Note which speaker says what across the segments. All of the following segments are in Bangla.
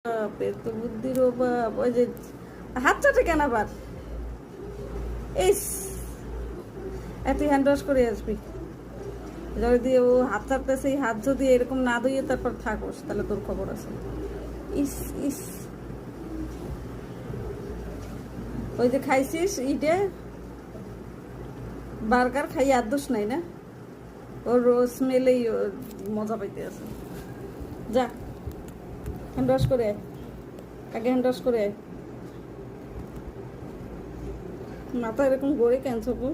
Speaker 1: বাপরে, তো বুদ্ধির অভাব। ওই যে হাত চাটে কেন আবার? ইস, তুই হ্যান্ড ওয়াশ করে আসবি। যদি ও হাত চাটতেছে, এই হাত যদি এরকম না ধুয়ে তারপর থাকোস, তাহলে তোর খবর আছে। ইস ইস, ওই যে খাইছিস ইটে বার্গার খাই, আর দোষ নাই না? ওর স্মেলেই মজা পাইতে আছে। যা হ্যান্ড ওয়াশ করে আয়, আগে হ্যান্ড ওয়াশ করে আয়। মাথা এরকম গড়ে কেন ছপু?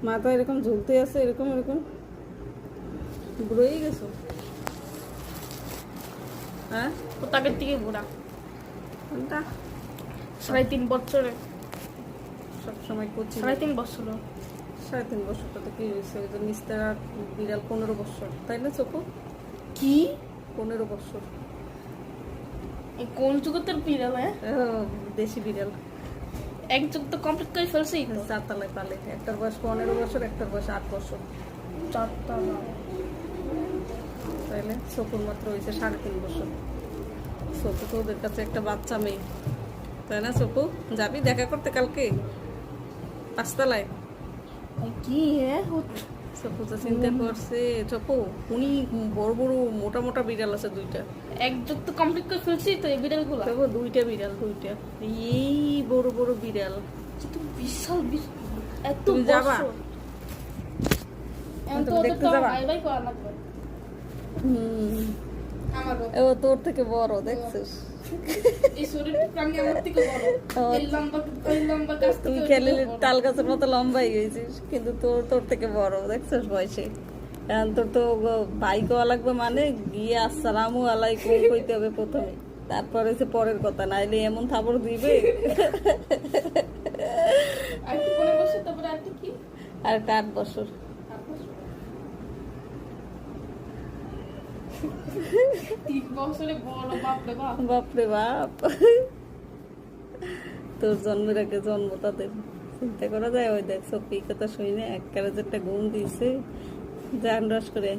Speaker 1: মাথা এরকম ঝুলতে আছে, এরকম এরকম বুড়োই গেছো। হ্যাঁ,
Speaker 2: ও তাদের থেকে বুড়া।
Speaker 1: কোনটা?
Speaker 2: 3.5 বছরে,
Speaker 1: সবসময় করছি
Speaker 2: 3.5 বছর।
Speaker 1: 3.5 বছরটা তো কি হয়েছে? ওই যে নিস্তারা বিড়াল 15 বছর, তাই না চপু?
Speaker 2: কি
Speaker 1: 15 বছর।
Speaker 2: কোন যুগতের বিড়াল?
Speaker 1: দেশি বিড়াল,
Speaker 2: এক যুগ তো কমপ্লিট করে ফেলছেই তো।
Speaker 1: 4 তলায় পালে। একটার বয়স 15 বছর, একটার বয়স 8 বছর।
Speaker 2: 4টা
Speaker 1: তাইলে চপুর মাত্র হয়েছে 3.5 বছর। চপু তো ওদের কাছে একটা বাচ্চা মেয়ে, তাই না চপু? যাবি দেখা করতে কালকে 5 তলায়?
Speaker 2: কি
Speaker 1: চপু তো চিন্তা করছে। চপু, উনি বড় বড় মোটা মোটা বিড়াল আছে 2টা।
Speaker 2: এক যুগ তো কমপ্লিট করে ফেলছি তো এই বিড়ালগুলো।
Speaker 1: তবু 2টা বিড়াল, 2টা এই বড় বড় বিড়াল।
Speaker 2: কিন্তু বিশাল এত
Speaker 1: তুমি যাবা?
Speaker 2: বছর। এখন তো
Speaker 1: তুমি
Speaker 2: ওদের
Speaker 1: দেখতে
Speaker 2: তো
Speaker 1: যাবা?
Speaker 2: বাই বাই করা লাগবে। আমারও
Speaker 1: ও তোর থেকে বড়, দেখছিস?
Speaker 2: এই শরীরটা প্রাণী আমার থেকে বড়। এই লম্বা গাছ
Speaker 1: তুই
Speaker 2: থেকে
Speaker 1: খেলে তাল গাছের মতো লম্বাই গেছিস, কিন্তু তোর থেকে বড়, দেখছিস বয়সে? এখন তোর তো বাইক হওয়া লাগবে, মানে গিয়ে আসসালামু আলাইকুম কইতে হবে প্রথমে, তারপরে হচ্ছে পরের কথা, নাইলে এমন থাপড় দিবে।
Speaker 2: আর কি 15 বছর, তারপরে আর কি?
Speaker 1: আর 8 বছর।
Speaker 2: 3 বছরে বড়, বাপরে বাপ।
Speaker 1: বাপরে বাপ, তোর জন্মের আগে জন্ম তাদের, চিন্তা করা যায়? ওই দেখ সত্যি কথা শুনে এক কারে একটা ঘুম দিয়েছে। জান রস করে